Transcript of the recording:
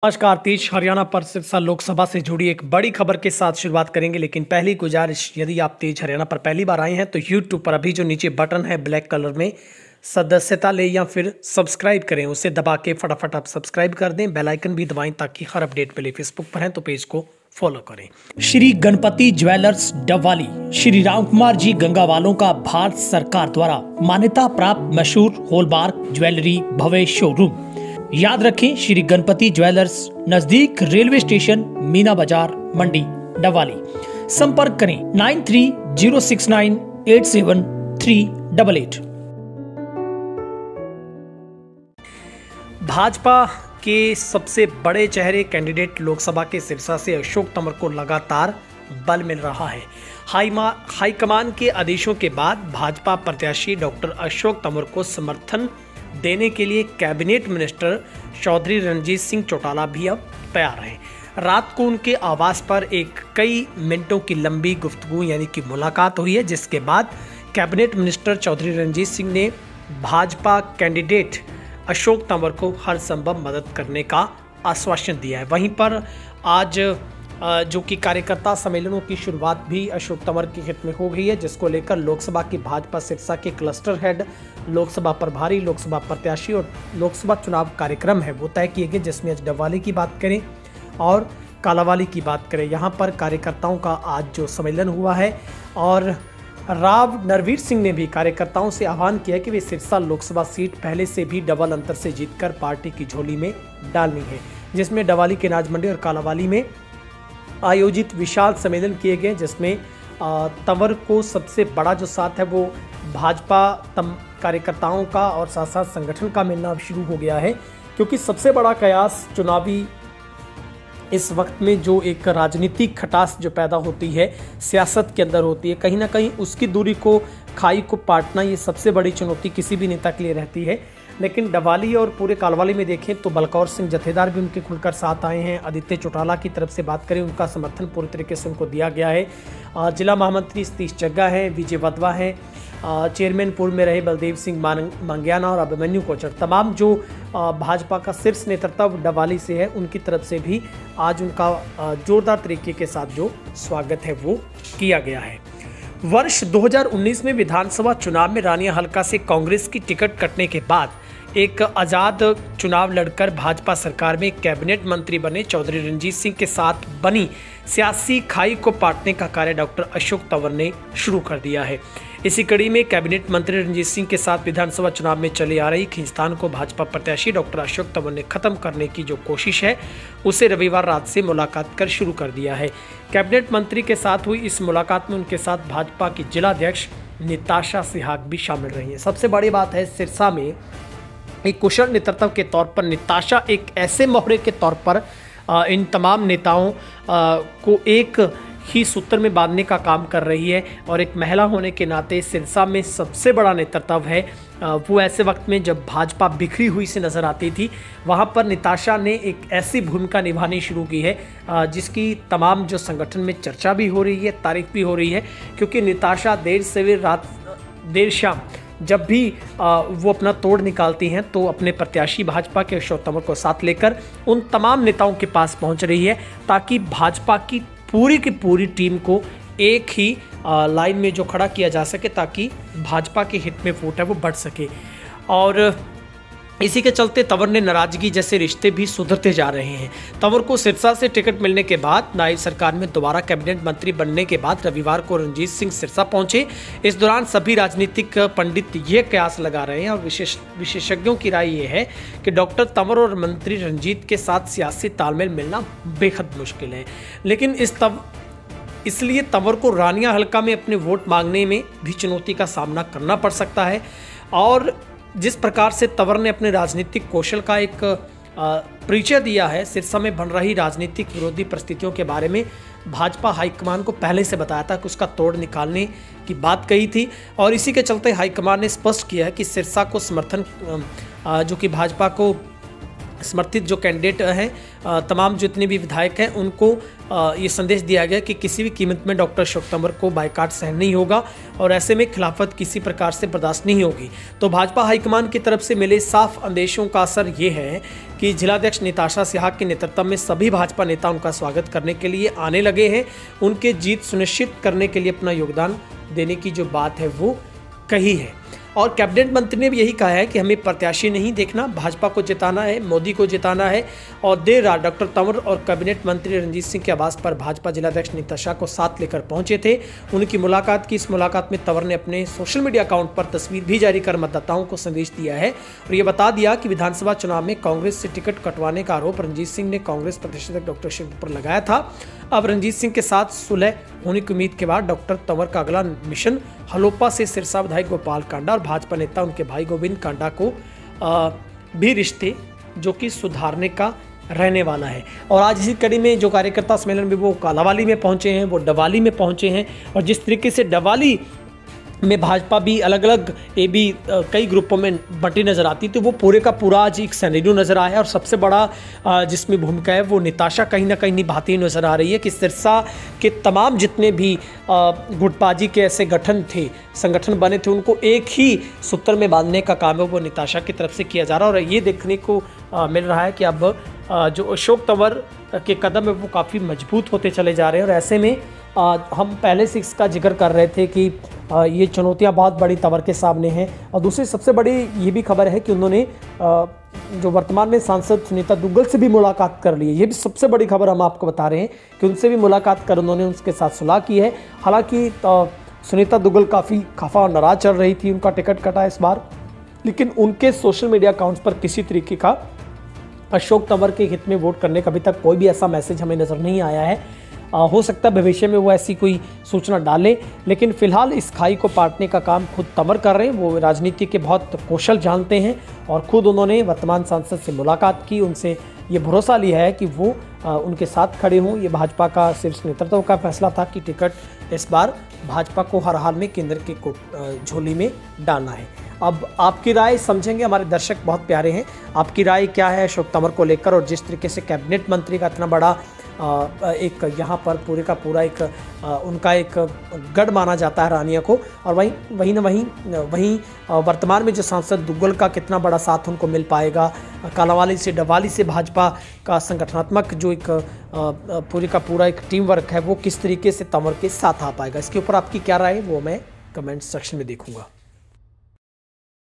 नमस्कार। तीज हरियाणा पर सिरसा लोकसभा से जुड़ी एक बड़ी खबर के साथ शुरुआत करेंगे, लेकिन पहली गुजारिश, यदि आप तेज हरियाणा पर पहली बार आए हैं तो यूट्यूब पर अभी जो नीचे बटन है ब्लैक कलर में सदस्यता ले या फिर सब्सक्राइब करें, उसे दबा के फटाफट आप सब्सक्राइब कर दें। बेल आइकन भी दबाएं ताकि हर अपडेट मिले। फेसबुक पर हैं तो पेज को फॉलो करें। श्री गणपति ज्वेलर्स डबवाली श्री राम कुमार जी गंगावालों का भारत सरकार द्वारा मान्यता प्राप्त मशहूर हॉलमार्क ज्वेलरी भव्य शोरूम। याद रखें, श्री गणपति ज्वेलर्स, नजदीक रेलवे स्टेशन, मीना बाजार, मंडी, डबवाली। संपर्क करें 9306987388। भाजपा के सबसे बड़े चेहरे कैंडिडेट लोकसभा के सिरसा से अशोक तंवर को लगातार बल मिल रहा है। हाईकमान के आदेशों के बाद भाजपा प्रत्याशी डॉक्टर अशोक तंवर को समर्थन देने के लिए कैबिनेट मिनिस्टर चौधरी रणजीत सिंह चौटाला भी अब तैयार हैं। रात को उनके आवास पर एक कई मिनटों की लंबी गुफ्तगू यानी कि मुलाकात हुई है, जिसके बाद कैबिनेट मिनिस्टर चौधरी रणजीत सिंह ने भाजपा कैंडिडेट अशोक तंवर को हर संभव मदद करने का आश्वासन दिया है। वहीं पर आज जो कि कार्यकर्ता सम्मेलनों की शुरुआत भी अशोक तंवर के हित में हो गई है, जिसको लेकर लोकसभा की भाजपा सिरसा के क्लस्टर हेड, लोकसभा प्रभारी, लोकसभा प्रत्याशी और लोकसभा चुनाव कार्यक्रम है वो तय किए गए, जिसमें आज डबवाली की बात करें और कालांवाली की बात करें। यहाँ पर कार्यकर्ताओं का आज जो सम्मेलन हुआ है और राव नरवीर सिंह ने भी कार्यकर्ताओं से आह्वान किया कि वे सिरसा लोकसभा सीट पहले से भी डबल अंतर से जीतकर पार्टी की झोली में डालनी है, जिसमें डबवाली के नाज मंडी और कालांवाली में आयोजित विशाल सम्मेलन किए गए, जिसमें तंवर को सबसे बड़ा जो साथ है वो भाजपा कार्यकर्ताओं का और साथ साथ संगठन का मिलना अब शुरू हो गया है, क्योंकि सबसे बड़ा कयास चुनावी इस वक्त में जो एक राजनीतिक खटास जो पैदा होती है सियासत के अंदर होती है, कहीं ना कहीं उसकी दूरी को, खाई को पाटना, ये सबसे बड़ी चुनौती किसी भी नेता के लिए रहती है। लेकिन डबवाली और पूरे कालांवाली में देखें तो बलकौर सिंह जत्थेदार भी उनके खुलकर साथ आए हैं। आदित्य चौटाला की तरफ से बात करें, उनका समर्थन पूरी तरीके से उनको दिया गया है। जिला महामंत्री सतीश जग्गा हैं, विजय वधवा हैं, चेयरमैन पूर्व में रहे बलदेव सिंह मांगियाना और अभिमन्यु कोचर, तमाम जो भाजपा का शीर्ष नेतृत्व डबवाली से है, उनकी तरफ से भी आज उनका जोरदार तरीके के साथ जो स्वागत है वो किया गया है। वर्ष 2019 में विधानसभा चुनाव में रानिया हल्का से कांग्रेस की टिकट कटने के बाद एक आज़ाद चुनाव लड़कर भाजपा सरकार में कैबिनेट मंत्री बने चौधरी रणजीत सिंह के साथ बनी सियासी खाई को पाटने का कार्य डॉक्टर अशोक तंवर ने शुरू कर दिया है। इसी कड़ी में कैबिनेट मंत्री रणजीत सिंह के साथ विधानसभा चुनाव में चली आ रही खींचतान को भाजपा प्रत्याशी डॉक्टर अशोक तंवर ने खत्म करने की जो कोशिश है उसे रविवार रात से मुलाकात कर शुरू कर दिया है। कैबिनेट मंत्री के साथ हुई इस मुलाकात में उनके साथ भाजपा की जिलाध्यक्ष निताशा सिहाग भी शामिल रही है। सबसे बड़ी बात है, सिरसा में एक कुशल नेतृत्व के तौर पर निताशा एक ऐसे मोहरे के तौर पर इन तमाम नेताओं को एक ही सूत्र में बांधने का काम कर रही है, और एक महिला होने के नाते सिरसा में सबसे बड़ा नेतृत्व है वो ऐसे वक्त में जब भाजपा बिखरी हुई से नज़र आती थी, वहाँ पर निताशा ने एक ऐसी भूमिका निभानी शुरू की है जिसकी तमाम जो संगठन में चर्चा भी हो रही है, तारीफ भी हो रही है, क्योंकि निताशा देर शाम जब भी वो अपना तोड़ निकालती हैं तो अपने प्रत्याशी भाजपा के अशोक तंवर को साथ लेकर उन तमाम नेताओं के पास पहुंच रही है, ताकि भाजपा की पूरी टीम को एक ही लाइन में जो खड़ा किया जा सके, ताकि भाजपा के हित में वोट है वो बढ़ सके। और इसी के चलते तंवर ने नाराजगी जैसे रिश्ते भी सुधरते जा रहे हैं। तंवर को सिरसा से टिकट मिलने के बाद नायब सरकार में दोबारा कैबिनेट मंत्री बनने के बाद रविवार को रणजीत सिंह सिरसा पहुंचे। इस दौरान सभी राजनीतिक पंडित ये कयास लगा रहे हैं और विशेषज्ञों की राय ये है कि डॉक्टर तंवर और मंत्री रणजीत के साथ सियासी तालमेल मिलना बेहद मुश्किल है। लेकिन इसलिए तंवर को रानिया हल्का में अपने वोट मांगने में भी चुनौती का सामना करना पड़ सकता है। और जिस प्रकार से तंवर ने अपने राजनीतिक कौशल का एक परिचय दिया है, सिरसा में बन रही राजनीतिक विरोधी परिस्थितियों के बारे में भाजपा हाईकमान को पहले से बताया था कि उसका तोड़ निकालने की बात कही थी, और इसी के चलते हाईकमान ने स्पष्ट किया है कि सिरसा को समर्थन जो कि भाजपा को समर्थित जो कैंडिडेट हैं, तमाम जितने भी विधायक हैं, उनको ये संदेश दिया गया कि किसी भी कीमत में डॉक्टर अशोक तंवर को बायकॉट सहन नहीं होगा और ऐसे में खिलाफत किसी प्रकार से बर्दाश्त नहीं होगी। तो भाजपा हाईकमान की तरफ से मिले साफ आदेशों का असर ये है कि जिलाध्यक्ष निताशा सिन्हा के नेतृत्व में सभी भाजपा नेता उनका स्वागत करने के लिए आने लगे हैं। उनके जीत सुनिश्चित करने के लिए अपना योगदान देने की जो बात है वो कही है। और कैबिनेट मंत्री ने भी यही कहा है कि हमें प्रत्याशी नहीं देखना, भाजपा को जिताना है, मोदी को जिताना है। और देर रात डॉक्टर तंवर और कैबिनेट मंत्री रणजीत सिंह के आवास पर भाजपा जिलाध्यक्ष निताशा को साथ लेकर पहुंचे थे। उनकी मुलाकात की। इस मुलाकात में तंवर ने अपने सोशल मीडिया अकाउंट पर तस्वीर भी जारी कर मतदाताओं को संदेश दिया है और ये बता दिया कि विधानसभा चुनाव में कांग्रेस से टिकट कटवाने का आरोप रणजीत सिंह ने कांग्रेस प्रदेश डॉक्टर सिंह पर लगाया था। अब रणजीत सिंह के साथ सुलह होने की उम्मीद के बाद डॉक्टर तंवर का अगला मिशन हलोपा से सिरसा विधायक गोपाल कांडा और भाजपा नेता उनके भाई गोविंद कांडा को भी रिश्ते जो कि सुधारने का रहने वाला है। और आज इसी कड़ी में जो कार्यकर्ता सम्मेलन में वो कालावाली में पहुंचे हैं, वो डवाली में पहुंचे हैं और जिस तरीके से डवाली में भाजपा भी अलग अलग भी कई ग्रुपों में बंटी नज़र आती, तो वो पूरे का पूरा आज एक सिनेरियो नज़र आया और सबसे बड़ा जिसमें भूमिका है वो निताशा कहीं ना कहीं निभाती हुई नज़र आ रही है कि सिरसा के तमाम जितने भी गुटबाजी के ऐसे संगठन बने थे, उनको एक ही सूत्र में बांधने का काम है वो निताशा की तरफ से किया जा रहा है। और ये देखने को मिल रहा है कि अब जो अशोक तंवर के कदम है वो काफ़ी मजबूत होते चले जा रहे हैं। और ऐसे में हम पहले से इसका जिक्र कर रहे थे कि ये चुनौतियां बहुत बड़ी तंवर के सामने हैं। और दूसरी सबसे बड़ी ये भी खबर है कि उन्होंने जो वर्तमान में सांसद सुनीता दुग्गल से भी मुलाकात कर ली है। ये भी सबसे बड़ी खबर हम आपको बता रहे हैं कि उनसे भी मुलाकात कर उन्होंने उनके साथ सुलह की है। हालांकि सुनीता दुग्गल काफ़ी खफा और नाराज चल रही थी, उनका टिकट कटा इस बार, लेकिन उनके सोशल मीडिया अकाउंट्स पर किसी तरीके का अशोक तंवर के हित में वोट करने का अभी तक कोई भी ऐसा मैसेज हमें नज़र नहीं आया है। हो सकता है भविष्य में वो ऐसी कोई सूचना डालें, लेकिन फिलहाल इस खाई को पाटने का काम खुद तंवर कर रहे हैं। वो राजनीति के बहुत कौशल जानते हैं और खुद उन्होंने वर्तमान सांसद से मुलाकात की, उनसे ये भरोसा लिया है कि वो उनके साथ खड़े हों। ये भाजपा का शीर्ष नेतृत्व का फैसला था कि टिकट इस बार भाजपा को हर हाल में केंद्र की झोली में डालना है। अब आपकी राय समझेंगे, हमारे दर्शक बहुत प्यारे हैं, आपकी राय क्या है अशोक तंवर को लेकर? और जिस तरीके से कैबिनेट मंत्री का इतना बड़ा एक यहाँ पर पूरे का पूरा एक उनका एक गढ़ माना जाता है रानिया को, और वहीं वर्तमान में जो सांसद दुग्गल का कितना बड़ा साथ उनको मिल पाएगा, कालावाली से डवाली से भाजपा का संगठनात्मक जो एक पूरे का पूरा एक टीम वर्क है वो किस तरीके से तंवर के साथ आ पाएगा, इसके ऊपर आपकी क्या राय है वो मैं कमेंट सेक्शन में देखूंगा।